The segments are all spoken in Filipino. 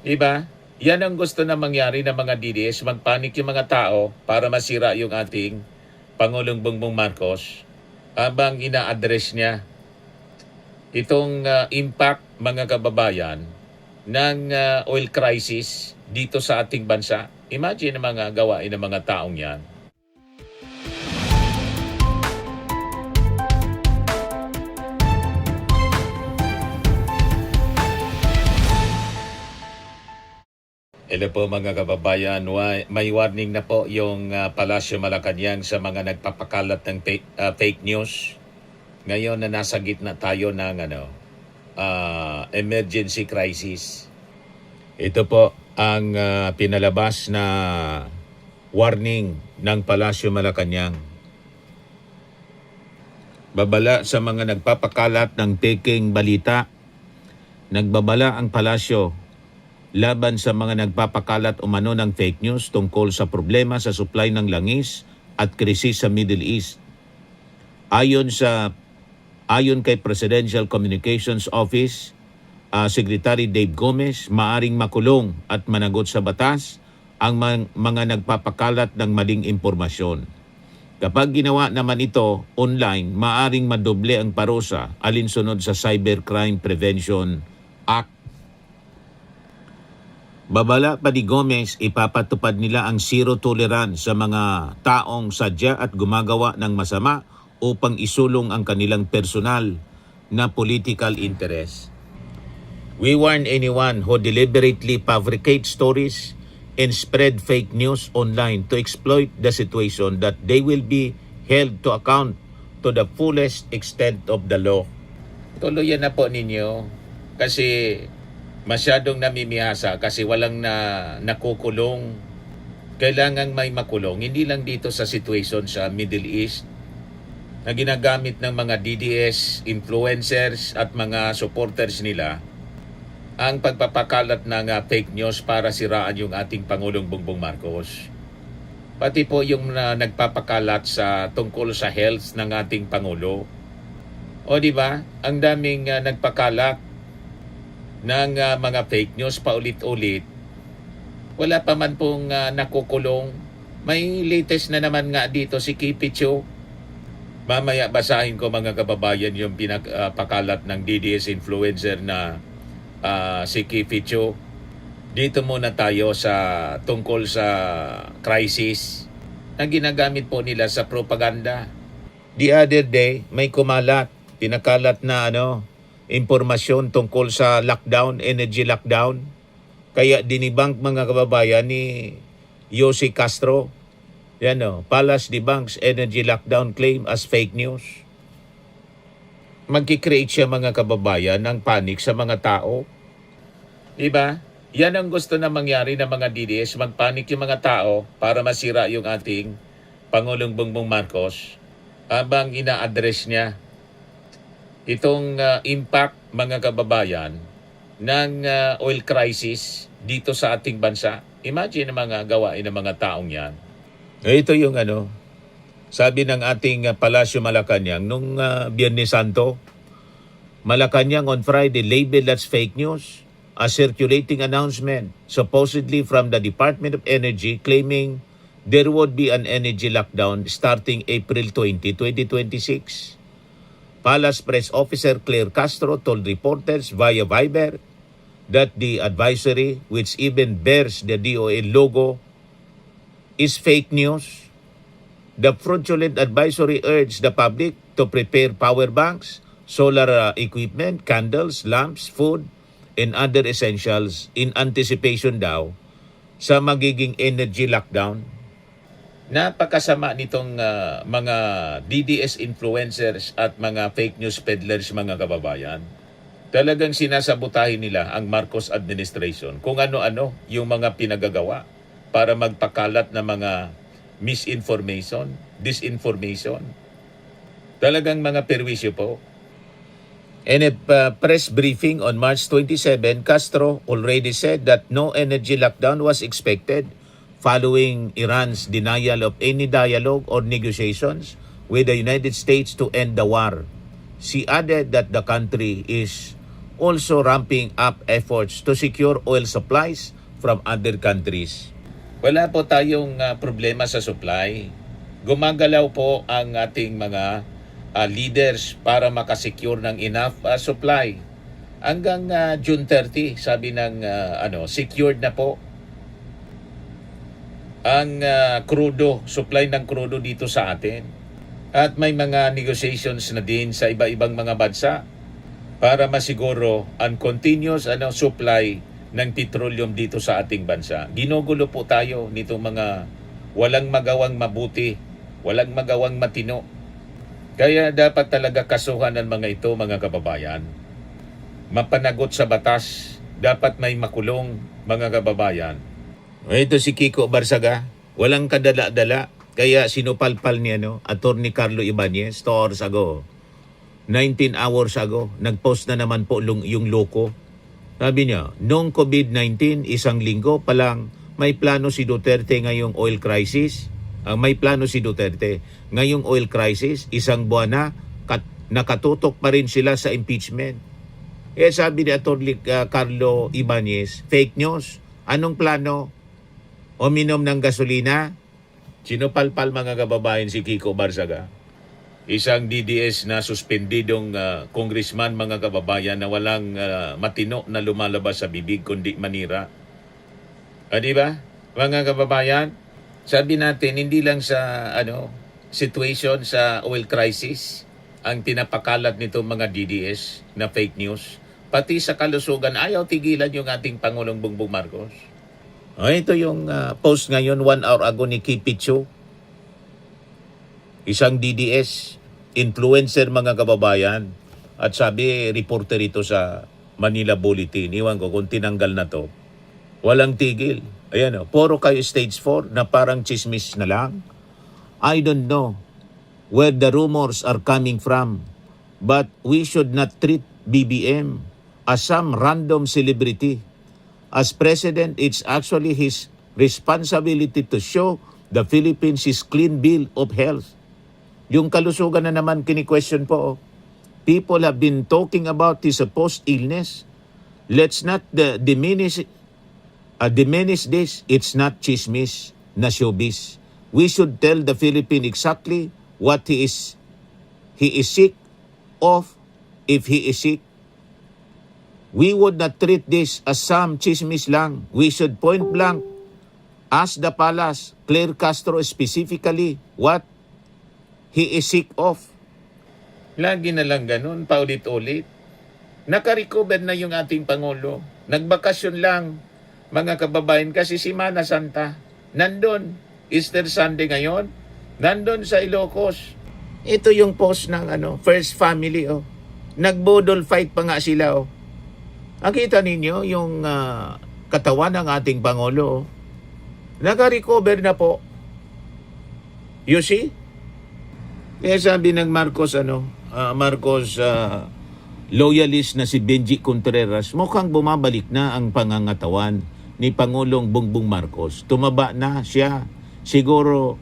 Diba? Yan ang gusto na mangyari ng mga DDS, magpanik yung mga tao para masira yung ating Pangulong Bongbong Marcos habang ina-address niya itong impact, mga kababayan, ng oil crisis dito sa ating bansa. Imagine ang mga gawain ng mga taong yan. Hello po mga kababayan, may warning na po yung Palasyo Malacanang sa mga nagpapakalat ng fake news. Ngayon na nasa gitna tayo ng emergency crisis. Ito po ang pinalabas na warning ng Palasyo Malacanang. Babala sa mga nagpapakalat ng peking balita. Nagbabala ang Palasyo laban sa mga nagpapakalat umano ng fake news tungkol sa problema sa supply ng langis at krisis sa Middle East. Ayon kay Presidential Communications Office, Secretary Dave Gomez, maaring makulong at managot sa batas ang mga nagpapakalat ng maling impormasyon. Kapag ginawa naman ito online, maaring madoble ang parusa alinsunod sa Cybercrime Prevention Act. Babala pa ni Gomez, ipapatupad nila ang zero tolerance sa mga taong sadya at gumagawa ng masama upang isulong ang kanilang personal na political interest. We warn anyone who deliberately fabricates stories and spread fake news online to exploit the situation that they will be held to account to the fullest extent of the law. Tuluyan na po ninyo kasi masyadong namimihasa kasi walang nakukulong. Kailangan may makulong, hindi lang dito sa situation sa Middle East na ginagamit ng mga DDS, influencers at mga supporters nila ang pagpapakalat ng fake news para siraan yung ating Pangulong Bongbong Marcos. Pati po yung nagpapakalat sa tungkol sa health ng ating Pangulo. O di ba? Ang daming nagpakalat ng mga fake news paulit-ulit. Wala pa man pong nakukulong. May latest na naman nga dito si Kipicho. Mamaya basahin ko mga kababayan yung pinapakalat ng DDS influencer na si Kipicho. Dito muna tayo sa tungkol sa crisis na ginagamit po nila sa propaganda. The other day, may pinakalat na impormasyon tungkol sa lockdown, energy lockdown. Kaya dinibank mga kababayan ni Yossi Castro. Yan Palace debunks energy lockdown claim as fake news. Magkikreate siya mga kababayan ng panic sa mga tao. Diba? Yan ang gusto na mangyari ng mga DDS, magpanik yung mga tao para masira yung ating Pangulong Bongbong Marcos habang ina-address niya itong impact, mga kababayan, ng oil crisis dito sa ating bansa. Imagine ang mga gawain ng mga taong yan. Ito yung sabi ng ating Palasyo Malacanang nung Biyernes Santo. Malacanang on Friday labeled as fake news a circulating announcement supposedly from the Department of Energy claiming there would be an energy lockdown starting April 20, 2026. Palace Press Officer Claire Castro told reporters via Viber that the advisory, which even bears the DOL logo, is fake news. The fraudulent advisory urged the public to prepare power banks, solar equipment, candles, lamps, food, and other essentials in anticipation daw sa magiging energy lockdown. Napakasama nitong mga DDS influencers at mga fake news peddlers, mga kababayan. Talagang sinasabotahin nila ang Marcos administration kung ano-ano yung mga pinagagawa para magpakalat ng mga misinformation, disinformation. Talagang mga perwisyo po. In a press briefing on March 27, Castro already said that no energy lockdown was expected following Iran's denial of any dialogue or negotiations with the United States to end the war. She added that the country is also ramping up efforts to secure oil supplies from other countries. Wala po tayong problema sa supply. Gumagalaw po ang ating mga leaders para makasecure ng enough supply. Hanggang June 30, sabi ng secured na po ang crudo, supply ng crudo dito sa atin. At may mga negotiations na din sa iba-ibang mga bansa para masiguro ang continuous supply ng petroleum dito sa ating bansa. Ginugulo po tayo nitong mga walang magawang mabuti, walang magawang matino. Kaya dapat talaga kasuhan ng mga ito, mga kababayan. Mapanagot sa batas, dapat may makulong, mga kababayan. Ito si Kiko Barsaga, walang kadala-dala, kaya sinupalpal ni Attorney Carlo Ibanez 2 hours ago. 19 hours ago, nagpost na naman po yung loko. Sabi niya, noong COVID-19, isang linggo pa lang, may plano si Duterte ngayong oil crisis. May plano si Duterte ngayong oil crisis, isang buwan na, nakatutok pa rin sila sa impeachment. Eh sabi ni Atty. Carlo Ibanez, fake news. Anong plano? Uminom ng gasolina? Sinupalpal mga kababayan si Kiko Barsaga. Isang DDS na suspendidong congressman, mga kababayan, na walang matino na lumalabas sa bibig kundi manira. Di ba? Mga kababayan, sabi natin hindi lang sa situation sa oil crisis ang tinapakalat nito mga DDS na fake news, pati sa kalusugan ayaw tigilan yung ating Pangulong Bongbong Marcos. Ito yung post ngayon 1 hour ago ni Kipicho, isang DDS influencer, mga kababayan, at sabi reporter ito sa Manila Bulletin, iwan ko kung tinanggal na to, walang tigil. Ayan puro kayo stage 4 na parang chismis na lang. I don't know where the rumors are coming from, but we should not treat BBM as some random celebrity. As president, it's actually his responsibility to show the Philippines his clean bill of health. Yung kalusugan na naman kini-question po. People have been talking about his supposed illness. Let's not diminish this. It's not chismis na showbiz. We should tell the Philippines exactly what he is sick of, if he is sick. We would not treat this as some chismis lang. We should point blank ask the palace, Claire Castro specifically, what he is sick of. Lagi na lang ganun, paulit-ulit. Naka-recover na yung ating Pangulo. Nagbakasyon lang, mga kababayan, kasi Semana Santa. Nandun, Easter Sunday ngayon, nandun sa Ilocos. Ito yung post ng First Family. Nagbodol fight pa nga sila. Nakita ninyo yung katawan ng ating Pangulo. Naka-recover na po. You see? Kaya sabi ng Marcos, loyalist na si Benji Contreras, mukhang bumabalik na ang pangangatawan ni Pangulong Bongbong Marcos. Tumaba na siya. Siguro,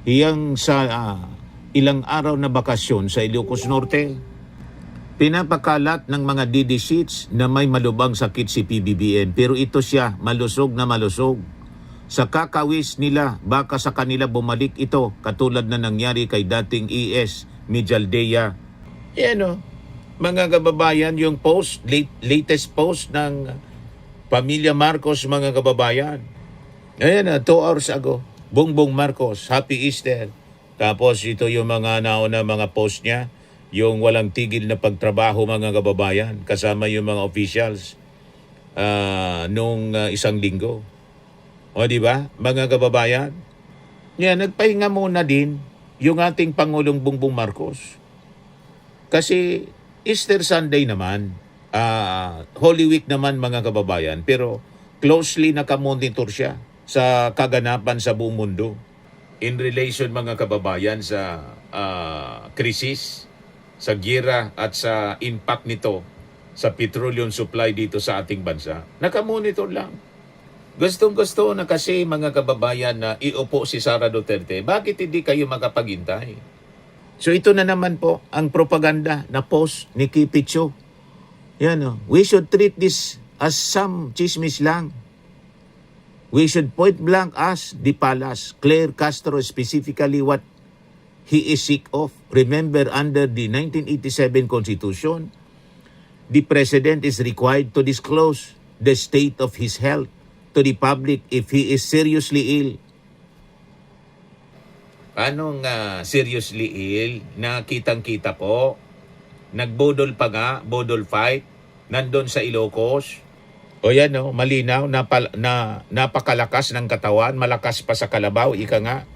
hiyang sa ilang araw na bakasyon sa Ilocos Norte, pinapakalat ng mga DD sheets na may malubang sakit si PBBM. Pero ito siya, malusog na malusog. Sa kakawis nila, baka sa kanila bumalik ito, katulad na nangyari kay dating ES Mijaldea. Mga kababayan, yung post, latest post ng Pamilya Marcos, mga kababayan. Ayan 2 hours ago, Bongbong Marcos, Happy Easter. Tapos ito yung mga nauna mga post niya, yung walang tigil na pagtrabaho, mga kababayan, kasama yung mga officials nung isang linggo. O di ba, mga kababayan? Yan, nagpahinga muna din yung ating Pangulong Bongbong Marcos. Kasi Easter Sunday naman, Holy Week naman, mga kababayan, pero closely nakamonitor siya sa kaganapan sa buong mundo in relation, mga kababayan, sa krisis, sa gira at sa impact nito sa petroleum supply dito sa ating bansa. Nakamonitor lang. Gustong-gusto na kasi, mga kababayan, na iupo si Sara Duterte. Bakit hindi kayo makapaghintay? So ito na naman po ang propaganda na post ni Kipicho. Yan o. We should treat this as some chismis lang. We should point blank ask the palace, Claire Castro specifically what he is sick of. Remember, under the 1987 Constitution, the President is required to disclose the state of his health to the public if he is seriously ill. Paano nga seriously ill? Nakitang-kita po. Nagbodol pa nga, bodol fight. Nandun sa Ilocos. O yan no, malinaw, napakalakas ng katawan, malakas pa sa kalabaw, ika nga.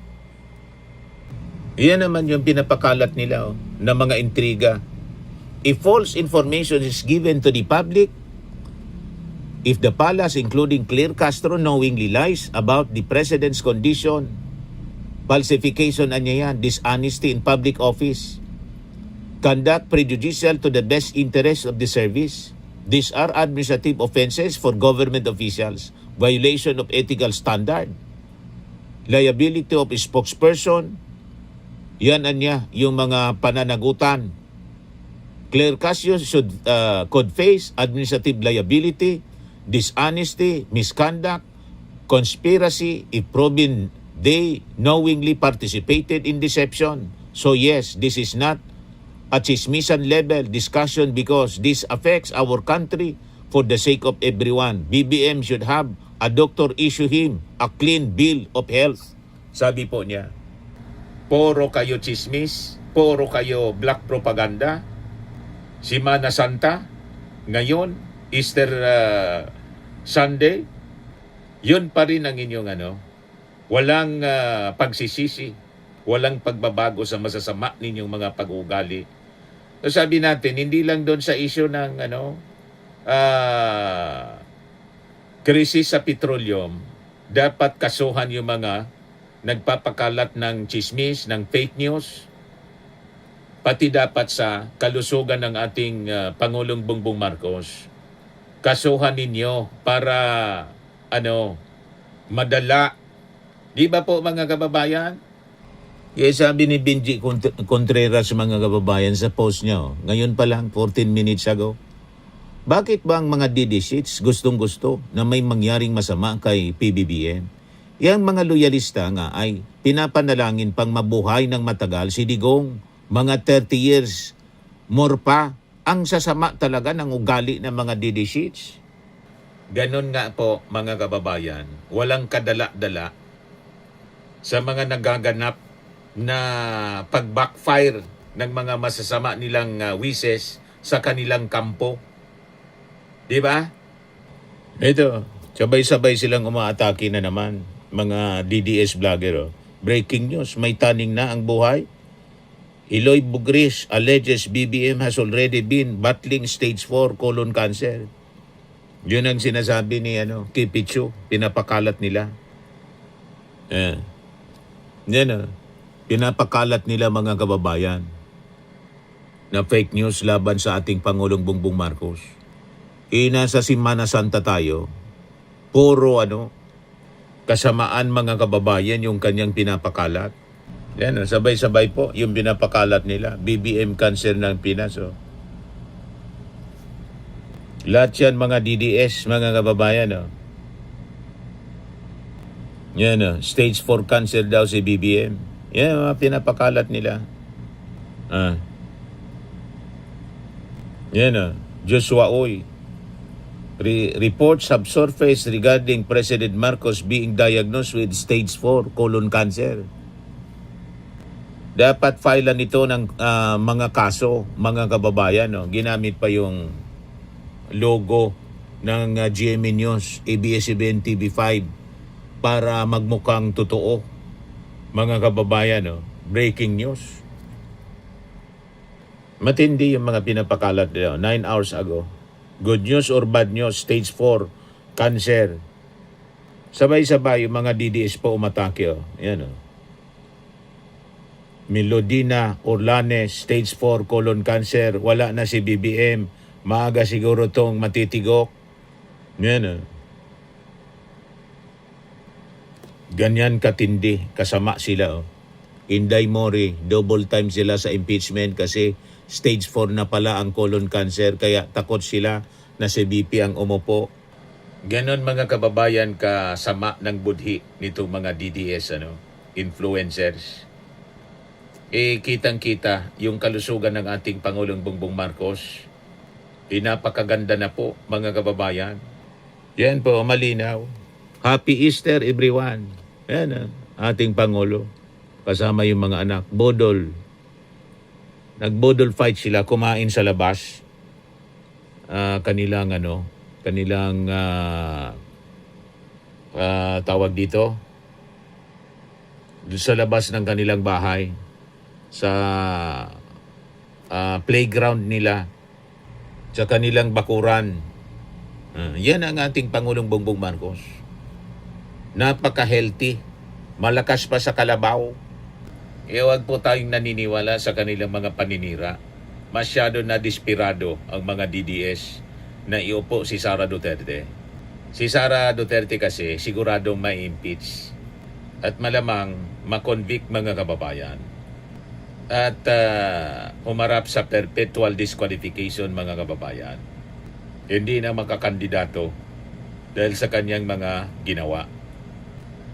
Yan naman yung pinapakalat nila na mga intriga. If false information is given to the public, if the palace, including Claire Castro, knowingly lies about the President's condition, falsification anya yan, dishonesty in public office, conduct prejudicial to the best interest of the service. These are administrative offenses for government officials, violation of ethical standard, liability of spokesperson, yan anya yung mga pananagutan. Claire Castro could face administrative liability, dishonesty, misconduct, conspiracy if proven they knowingly participated in deception. So yes, this is not a chismisan level discussion because this affects our country for the sake of everyone. BBM should have a doctor issue him a clean bill of health. Sabi po niya, puro kayo chismis, puro kayo black propaganda. Semana Santa, ngayon, Easter Sunday, yun pa rin ang inyong walang pagsisisi, walang pagbabago sa masasama ninyong mga pag-uugali. So sabi natin, hindi lang doon sa issue ng krisis sa petroleum, dapat kasuhan yung mga nagpapakalat ng chismis, ng fake news, pati dapat sa kalusugan ng ating Pangulong Bongbong Marcos. Kasuhan ninyo para madala. Di ba po mga kababayan? Yes, sabi ni Benji Contreras mga kababayan sa post niya, ngayon pa lang, 14 minutes ago. Bakit ba ang mga DD-sheets gustong-gusto na may mangyaring masama kay PBBM? Yang mga loyalista nga ay pinapanalangin pang mabuhay ng matagal si Digong, mga 30 years, more pa. Ang sasama talaga ng ugali ng mga DD-sheets. Ganon nga po mga kababayan, walang kadala-dala sa mga nagaganap na pag-backfire ng mga masasama nilang wishes sa kanilang kampo. Di ba? Ito, sabay-sabay silang umaatake na naman, mga DDS vlogger. Breaking news, may taning na ang buhay. Eloy Bugris alleges BBM has already been battling stage 4 colon cancer. Yun ang sinasabi ni Kipichu, pinapakalat nila. Yan pinapakalat nila mga kababayan na fake news laban sa ating Pangulong Bongbong Marcos. Nasa Semana Santa tayo, puro kasamaan mga kababayan yung kanyang pinapakalat. Yan, sabay-sabay po yung pinapakalat nila. BBM cancer ng Pinas. Lahat yan mga DDS, mga kababayan. Yan, stage 4 cancer daw si BBM. Yan, mga pinapakalat nila. Yan, Joshua Oy. Reports have surfaced regarding President Marcos being diagnosed with stage 4 colon cancer. Dapat filean ito ng mga kaso, mga kababayan. Ginamit pa yung logo ng GMA News, ABS-CBN TV5 para magmukhang totoo, mga kababayan. Breaking news. Matindi yung mga pinapakalat nila 9 hours ago. Good news or bad news, stage 4 cancer. Sabay-sabay yung mga DDS po umatake. Yan Melodina Orlanes, stage 4 colon cancer. Wala na si BBM. Maaga siguro tong matitigok. Yan Ganyan katindi, kasama sila. Inday Mori, double time sila sa impeachment kasi stage 4 na pala ang colon cancer, kaya takot sila na si BP ang umupo. Ganon mga kababayan kasama ng budhi nitong mga DDS influencers. Kitang-kita yung kalusugan ng ating Pangulong Bongbong Marcos. Napakaganda na po mga kababayan. Yan po, malinaw. Happy Easter everyone. Yan ating Pangulo. Kasama yung mga anak. Bodol. Nagbodol fight sila, kumain sa labas. Kanilang tawag dito, sa labas ng kanilang bahay, sa playground nila, sa kanilang bakuran. Yan ang ating Pangulong Bongbong Marcos. Napaka-healthy. Malakas pa sa kalabaw. Huwag po tayong naniniwala sa kanilang mga paninira. Masyado na desperado ang mga DDS na iupo si Sara Duterte. Si Sara Duterte kasi siguradong ma-impeach at malamang ma-convict mga kababayan. At umarap sa perpetual disqualification mga kababayan. Hindi na makakandidato dahil sa kanyang mga ginawa.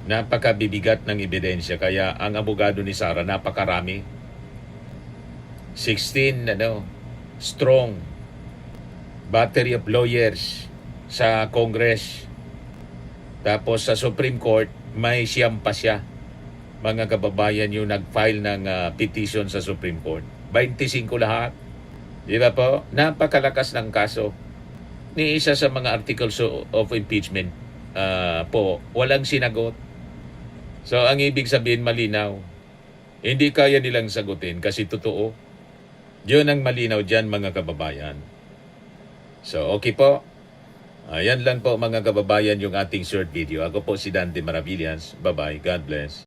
Napakabibigat ng ebidensya, kaya ang abogado ni Sara napakarami. 16 strong battery of lawyers sa Congress. Tapos sa Supreme Court may siyam pa siya. Mga kababayan yung nag-file ng petition sa Supreme Court. 25 lahat. Di ba po? Napakalakas ng kaso. Ni isa sa mga articles of impeachment po, walang sinagot. So, ang ibig sabihin malinaw. Hindi kaya nilang sagutin kasi totoo. Yun ang malinaw dyan mga kababayan. So, okay po. Ayan lang po mga kababayan yung ating short video. Ako po si Dante Maravillas. Bye-bye. God bless.